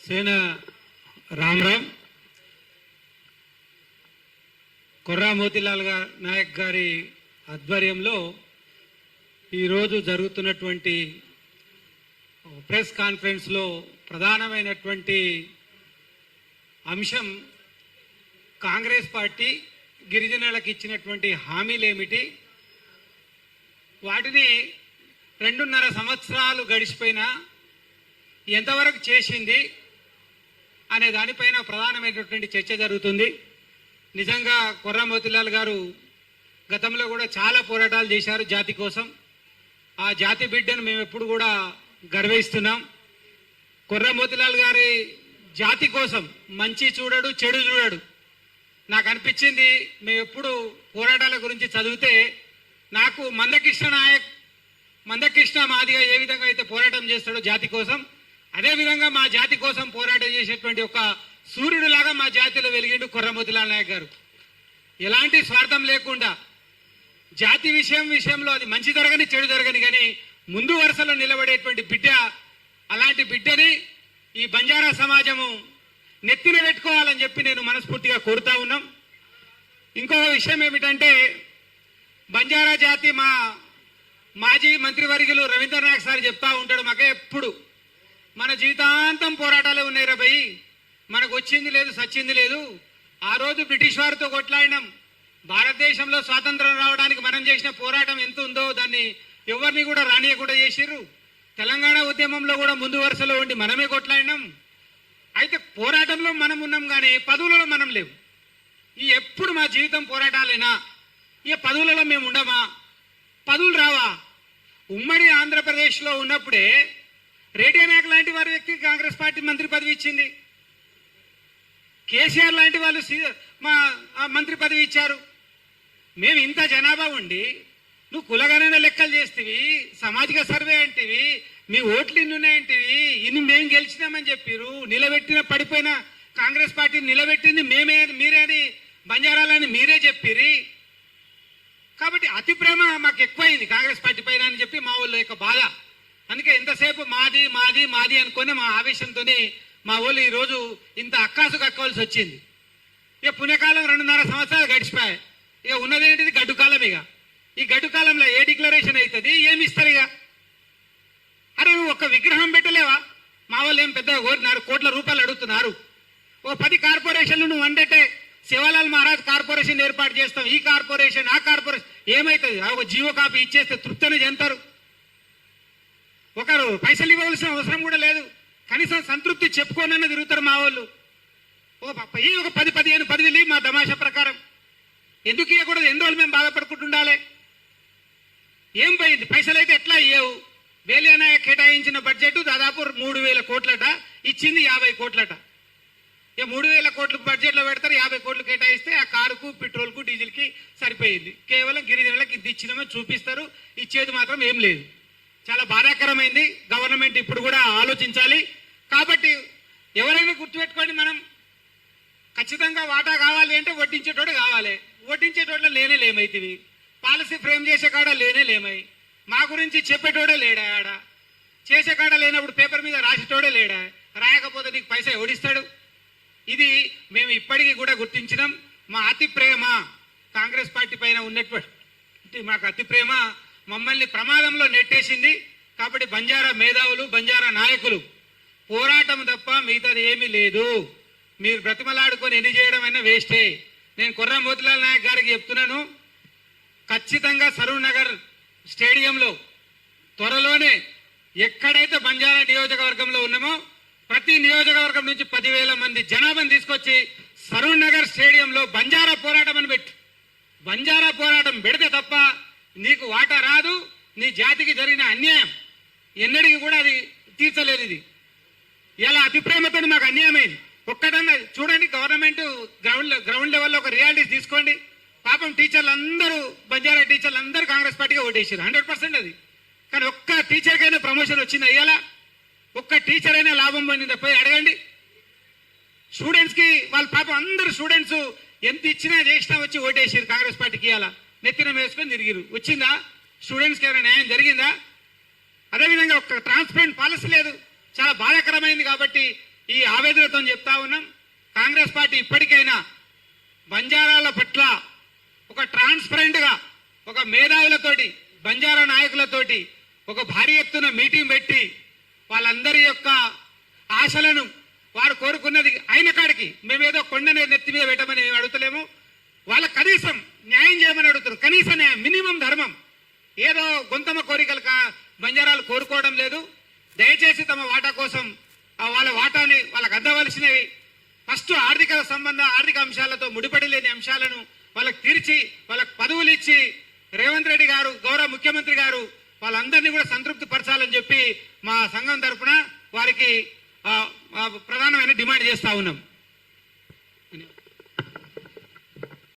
సేన రామ్ కొర్రా మోతిలాల్ నాయక్ గారి ఆధ్వర్యంలో ఈరోజు జరుగుతున్నటువంటి ప్రెస్ కాన్ఫరెన్స్లో ప్రధానమైనటువంటి అంశం కాంగ్రెస్ పార్టీ గిరిజనులకు ఇచ్చినటువంటి హామీలు ఏమిటి, వాటిని 2.5 సంవత్సరాలు గడిచిపోయినా ఎంతవరకు చేసింది అనే దానిపైన ప్రధానమైనటువంటి చర్చ జరుగుతుంది. నిజంగా కొర్రా మోతిలాల్ గారు గతంలో కూడా చాలా పోరాటాలు చేశారు జాతి కోసం. ఆ జాతి బిడ్డను మేము ఎప్పుడు కూడా గర్విస్తున్నాం. కొర్రా మోతిలాల్ గారి జాతి కోసం మంచి చూడడు, చెడు చూడడు. నాకు అనిపించింది, మేము ఎప్పుడు పోరాటాల గురించి చదివితే నాకు మందకృష్ణ మాదిగా ఏ విధంగా అయితే పోరాటం చేస్తాడో జాతి కోసం, అదేవిధంగా మా జాతి కోసం పోరాటం చేసేటువంటి ఒక సూర్యుడిలాగా మా జాతిలో వెలిగిండు కొర్రా మోతిలాల్ నాయక్ గారు. ఎలాంటి స్వార్థం లేకుండా జాతి విషయంలో అది మంచి జరగని చెడు జరగని కానీ ముందు వరుసలో నిలబడేటువంటి బిడ్డ. అలాంటి బిడ్డని ఈ బంజారా సమాజము నెత్తిన పెట్టుకోవాలని చెప్పి నేను మనస్ఫూర్తిగా కోరుతా ఉన్నాం. ఇంకో విషయం ఏమిటంటే, బంజారా జాతి మా మాజీ మంత్రివర్యులు రవీంద్రనాథ్ సార్ చెప్తా ఉంటాడు, మాకే ఎప్పుడు మన జీవితాంతం పోరాటాలే ఉన్నాయి రా భయ్, మనకు వచ్చింది లేదు సచ్చింది లేదు. ఆ రోజు బ్రిటిష్ వారితో కొట్లాడినాం. భారతదేశంలో స్వాతంత్రం రావడానికి మనం చేసిన పోరాటం ఎంత ఉందో దాన్ని ఎవరిని కూడా రానియకుండా చేసిర్రు. తెలంగాణ ఉద్యమంలో కూడా ముందు వరుసలో ఉండి మనమే కొట్లాడినాం. అయితే పోరాటంలో మనం ఉన్నాం కానీ పదవులలో మనం లేవు. ఈ ఎప్పుడు మా జీవితం పోరాటాలేనా? ఈ పదవులలో మేము ఉండమా? పదవులు రావా? ఉమ్మడి ఆంధ్రప్రదేశ్లో ఉన్నప్పుడే రేడియో నాయక్ లాంటి వారి వ్యక్తికి కాంగ్రెస్ పార్టీ మంత్రి పదవి ఇచ్చింది. కేసీఆర్ లాంటి వాళ్ళు మా మంత్రి పదవి ఇచ్చారు. మేము ఇంత జనాభా ఉండి నువ్వు కులగణన లెక్కలు చేస్తేవి, సామాజిక సర్వే అంటివి, మీ ఓట్లు ఇన్ని ఉన్నాయంటివి, ఇన్ని మేము గెలిచినామని చెప్పారు. నిలబెట్టిన పడిపోయిన కాంగ్రెస్ పార్టీని నిలబెట్టింది మీరే అని బంజారాలని మీరే చెప్పిరి. కాబట్టి అతి ప్రేమ మాకు ఎక్కువైంది కాంగ్రెస్ పార్టీ పైన అని చెప్పి మా ఊళ్ళో యొక్క బాధ. అందుకే ఎంతసేపు మాది మాది మాది అనుకుని మా ఆవేశంతోనే మా ఊళ్ళు ఈరోజు ఇంత అక్కాసు కక్కవలసి వచ్చింది. ఇక పుణ్యకాలం 2.5 సంవత్సరాలు గడిచిపోయాయి. ఇక ఉన్నదేంటిది గడ్డు కాలం. ఇక ఈ గడ్డు కాలంలో ఏ డిక్లరేషన్ అవుతుంది, ఏమి ఇస్తారు? ఇక అరే నువ్వు ఒక్క విగ్రహం పెట్టలేవా? మా వాళ్ళు ఏం పెద్ద కోరినారు, కోట్ల రూపాయలు అడుగుతున్నారు. ఓ 10 కార్పొరేషన్లు నువ్వు అంటే శివలాల్ మహారాజ్ కార్పొరేషన్ ఏర్పాటు చేస్తాం, ఈ కార్పొరేషన్ ఆ కార్పొరేషన్ ఏమవుతుంది? ఒక జీవో కాపీ ఇచ్చేస్తే తృప్తిని చెందుతారు. ఒకరు పైసలు ఇవ్వవలసిన అవసరం కూడా లేదు, కనీసం సంతృప్తి చెప్పుకోనన్నా తిరుగుతారు మా వాళ్ళు. ఒక 10-15 పదవిలు మా తమాషా ప్రకారం ఎందుకు ఇవ్వకూడదు? ఎన్ని రోజులు మేము బాధపడుకుంటుండాలి? ఏం పోయింది? పైసలు అయితే ఎట్లా ఇవ్వవు? వేలియానా కేటాయించిన బడ్జెట్ దాదాపు 3,000 కోట్లట, ఇచ్చింది 50 కోట్లట. ఇక 3,000 కోట్ల బడ్జెట్లో పెడతారు, 50 కోట్లు కేటాయిస్తే ఆ కారుకు పెట్రోల్కు డీజిల్కి సరిపోయింది. కేవలం గిరిజనులకు ఇది ఇచ్చినామని చూపిస్తారు, ఇచ్చేది మాత్రం ఏం లేదు. చాలా బాధాకరమైంది. గవర్నమెంట్ ఇప్పుడు కూడా ఆలోచించాలి. కాబట్టి ఎవరైనా గుర్తుపెట్టుకోండి, మనం ఖచ్చితంగా వాటా కావాలి అంటే వడ్డించేటోడు కావాలి. వడ్డించేటోడ్లో లేమైతివి, పాలసీ ఫ్రేమ్ చేసే కాడ లేమై, మా గురించి చెప్పేటోడే లేడా, ఆడ చేసే కాడ లేనప్పుడు పేపర్ మీద రాసేటోడే లేడా, రాయకపోతే నీకు పైసా ఓడిస్తాడు. ఇది మేము ఇప్పటికీ కూడా గుర్తించినాం. మా అతి ప్రేమ కాంగ్రెస్ పార్టీ పైన ఉన్నటువంటి మాకు అతి ప్రేమ మమ్మల్ని ప్రమాదంలో నెట్టేసింది. కాబట్టి బంజారా మేధావులు, బంజారా నాయకులు పోరాటం తప్ప మిగతాది ఏమీ లేదు. మీరు బ్రతిమలాడుకొని ఎన్ని చేయడం అయినా వేస్టే. నేను కొర్రా మోతిలాల్ నాయక్ గారికి చెప్తున్నాను, ఖచ్చితంగా సరూర్ నగర్ స్టేడియంలో త్వరలోనే ఎక్కడైతే బంజారా నియోజకవర్గంలో ఉన్నామో ప్రతి నియోజకవర్గం నుంచి 10,000 మంది జనాభాను తీసుకొచ్చి సరూర్ నగర్ స్టేడియంలో బంజారా పోరాటం అని పెట్టు. బంజారా పోరాటం పెడితే తప్ప నీకు వాటా రాదు. నీ జాతికి జరిగిన అన్యాయం ఎన్నడికి కూడా అది తీర్చలేదు. ఇది ఇలా అతి ప్రేమతో మాకు అన్యాయమైంది. ఒక్కటన్నా చూడండి, గవర్నమెంట్ గ్రౌండ్ లెవెల్లో ఒక రియాలిటీస్ తీసుకోండి. పాపం టీచర్లు అందరూ, బంజారా టీచర్లు అందరూ కాంగ్రెస్ పార్టీగా ఓటేసారు 100%. అది కానీ ఒక్క టీచర్కైనా ప్రమోషన్ వచ్చిందా? ఇయ్యాలా ఒక్క టీచర్ అయినా లాభం పొందిందా? పోయి అడగండి. స్టూడెంట్స్కి వాళ్ళ పాపం అందరు స్టూడెంట్స్ ఎంత ఇచ్చినా చేసినా వచ్చి ఓటేసారు కాంగ్రెస్ పార్టీకి. ఇవ్వాలా నెత్తిన వేసుకొని తిరిగిరు. వచ్చిందా? స్టూడెంట్స్కి ఏమైనా న్యాయం జరిగిందా? అదేవిధంగా ఒక ట్రాన్స్పరెంట్ పాలసీ లేదు. చాలా బాధాకరమైంది. కాబట్టి ఈ ఆవేదనతో చెప్తా ఉన్నాం. కాంగ్రెస్ పార్టీ ఇప్పటికైనా బంజారాల పట్ల ఒక ట్రాన్స్పరెంట్ గా ఒక మేధావులతోటి బంజారా నాయకులతోటి ఒక భారీ ఎత్తున మీటింగ్ పెట్టి వాళ్ళందరి యొక్క ఆశలను వారు కోరుకున్నది అయిన కాడికి మేమేదో కొండనే నెత్తి మీద పెట్టమని మేము అడుగుతలేము. వాళ్ళ కనీసం న్యాయం చేయమని అడుగుతారు. కనీస న్యాయం, మినిమం ధర్మం. ఏదో గొంతమ కోరికలు బంజారాలు కోరుకోవడం లేదు. దయచేసి తమ వాటా కోసం వాళ్ళ వాటాని వాళ్ళకు అందవలసినవి ఫస్ట్ ఆర్థిక అంశాలతో ముడిపడి లేని అంశాలను వాళ్ళకి తీర్చి వాళ్ళకి పదవులు ఇచ్చి రేవంత్ రెడ్డి గారు గౌరవ ముఖ్యమంత్రి గారు వాళ్ళందరినీ కూడా సంతృప్తి పరచాలని చెప్పి మా సంఘం తరఫున వారికి ప్రధానమైన డిమాండ్ చేస్తా ఉన్నాం.